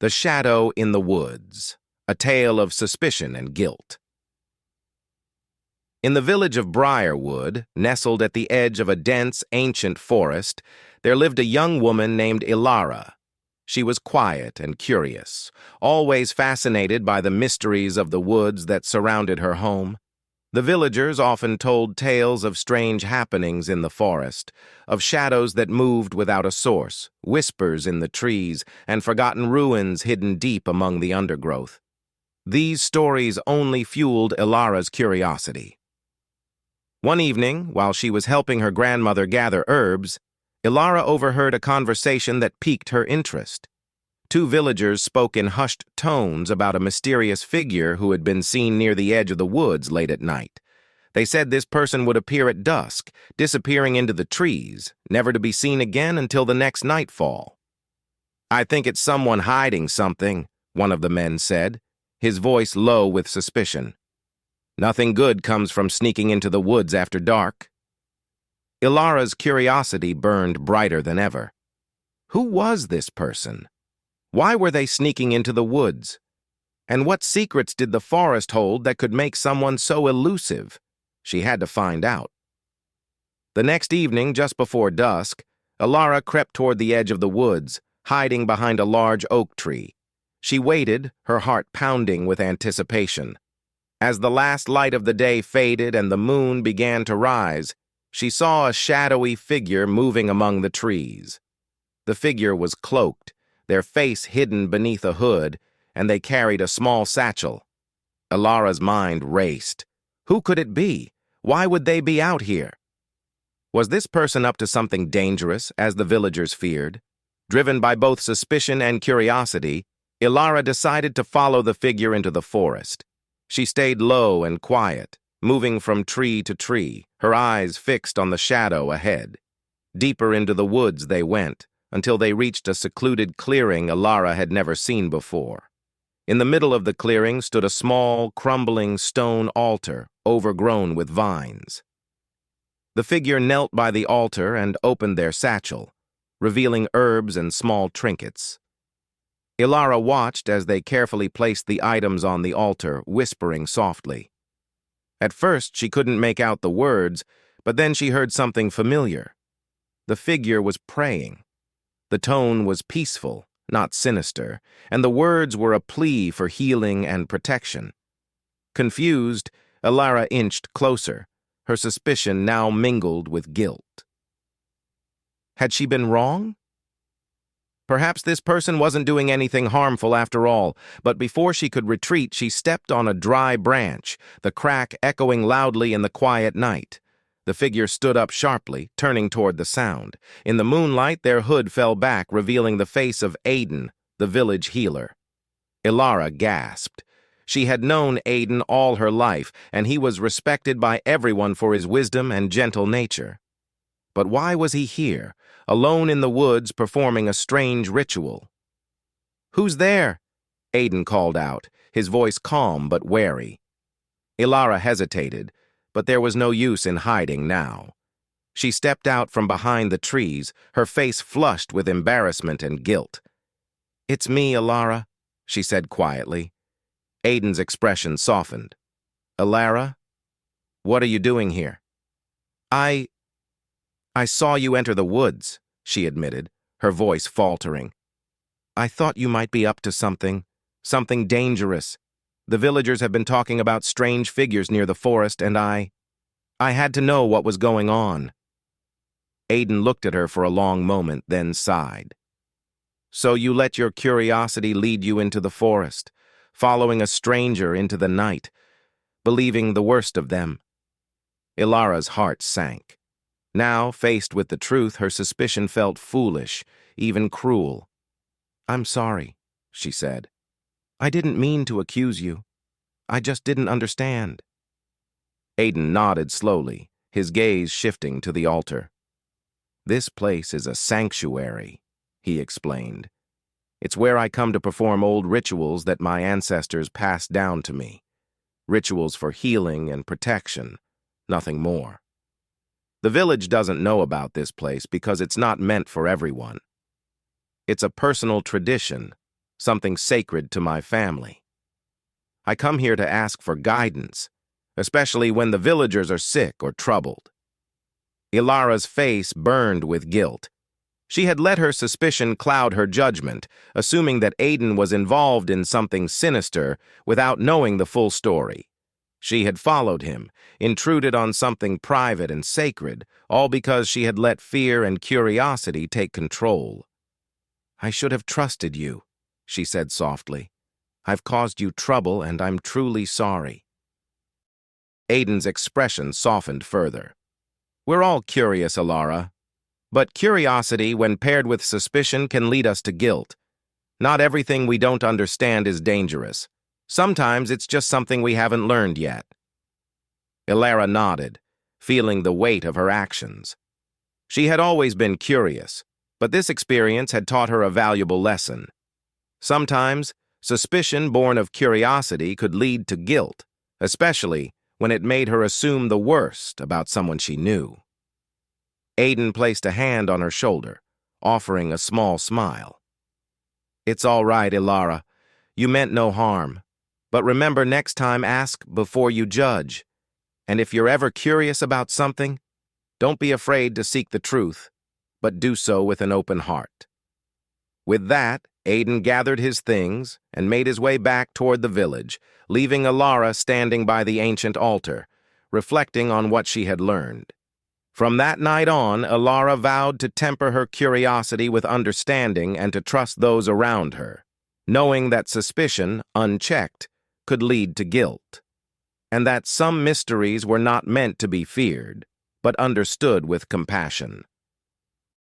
The Shadow in the Woods, a tale of suspicion and guilt. In the village of Briarwood, nestled at the edge of a dense, ancient forest, there lived a young woman named Ilara. She was quiet and curious, always fascinated by the mysteries of the woods that surrounded her home. The villagers often told tales of strange happenings in the forest, of shadows that moved without a source, whispers in the trees, and forgotten ruins hidden deep among the undergrowth. These stories only fueled Ilara's curiosity. One evening, while she was helping her grandmother gather herbs, Ilara overheard a conversation that piqued her interest. Two villagers spoke in hushed tones about a mysterious figure who had been seen near the edge of the woods late at night. They said this person would appear at dusk, disappearing into the trees, never to be seen again until the next nightfall. "I think it's someone hiding something," one of the men said, his voice low with suspicion. "Nothing good comes from sneaking into the woods after dark." Ilara's curiosity burned brighter than ever. Who was this person? Why were they sneaking into the woods? And what secrets did the forest hold that could make someone so elusive? She had to find out. The next evening, just before dusk, Ilara crept toward the edge of the woods, hiding behind a large oak tree. She waited, her heart pounding with anticipation. As the last light of the day faded and the moon began to rise, she saw a shadowy figure moving among the trees. The figure was cloaked, their face hidden beneath a hood, and they carried a small satchel. Ilara's mind raced. Who could it be? Why would they be out here? Was this person up to something dangerous, as the villagers feared? Driven by both suspicion and curiosity, Ilara decided to follow the figure into the forest. She stayed low and quiet, moving from tree to tree, her eyes fixed on the shadow ahead. Deeper into the woods they went, until they reached a secluded clearing Ilara had never seen before. In the middle of the clearing stood a small, crumbling stone altar, overgrown with vines. The figure knelt by the altar and opened their satchel, revealing herbs and small trinkets. Ilara watched as they carefully placed the items on the altar, whispering softly. At first, she couldn't make out the words, but then she heard something familiar. The figure was praying. The tone was peaceful, not sinister, and the words were a plea for healing and protection. Confused, Ilara inched closer, her suspicion now mingled with guilt. Had she been wrong? Perhaps this person wasn't doing anything harmful after all, but before she could retreat, she stepped on a dry branch, the crack echoing loudly in the quiet night. The figure stood up sharply, turning toward the sound. In the moonlight, their hood fell back, revealing the face of Aiden, the village healer. Ilara gasped. She had known Aiden all her life, and he was respected by everyone for his wisdom and gentle nature. But why was he here, alone in the woods, performing a strange ritual? "Who's there?" Aiden called out, his voice calm but wary. Ilara hesitated, but there was no use in hiding now. She stepped out from behind the trees, her face flushed with embarrassment and guilt. "It's me, Ilara," she said quietly. Aiden's expression softened. "Ilara, what are you doing here?" I saw you enter the woods," she admitted, her voice faltering. "I thought you might be up to something dangerous. The villagers have been talking about strange figures near the forest, and I had to know what was going on." Aiden looked at her for a long moment, then sighed. "So you let your curiosity lead you into the forest, following a stranger into the night, believing the worst of them." Ilara's heart sank. Now, faced with the truth, her suspicion felt foolish, even cruel. "I'm sorry," she said. "I didn't mean to accuse you. I just didn't understand." Aiden nodded slowly, his gaze shifting to the altar. "This place is a sanctuary," he explained. "It's where I come to perform old rituals that my ancestors passed down to me. Rituals for healing and protection, nothing more. The village doesn't know about this place because it's not meant for everyone. It's a personal tradition, something sacred to my family. I come here to ask for guidance, especially when the villagers are sick or troubled." Ilara's face burned with guilt. She had let her suspicion cloud her judgment, assuming that Aiden was involved in something sinister without knowing the full story. She had followed him, intruded on something private and sacred, all because she had let fear and curiosity take control. "I should have trusted you," she said softly. "I've caused you trouble, and I'm truly sorry." Aiden's expression softened further. "We're all curious, Ilara. But curiosity, when paired with suspicion, can lead us to guilt. Not everything we don't understand is dangerous. Sometimes it's just something we haven't learned yet." Ilara nodded, feeling the weight of her actions. She had always been curious, but this experience had taught her a valuable lesson. Sometimes, suspicion born of curiosity could lead to guilt, especially when it made her assume the worst about someone she knew. Aiden placed a hand on her shoulder, offering a small smile. "It's all right, Ilara. You meant no harm. But remember, next time ask before you judge. And if you're ever curious about something, don't be afraid to seek the truth, but do so with an open heart." With that, Aiden gathered his things and made his way back toward the village, leaving Ilara standing by the ancient altar, reflecting on what she had learned. From that night on, Ilara vowed to temper her curiosity with understanding and to trust those around her, knowing that suspicion, unchecked, could lead to guilt, and that some mysteries were not meant to be feared, but understood with compassion.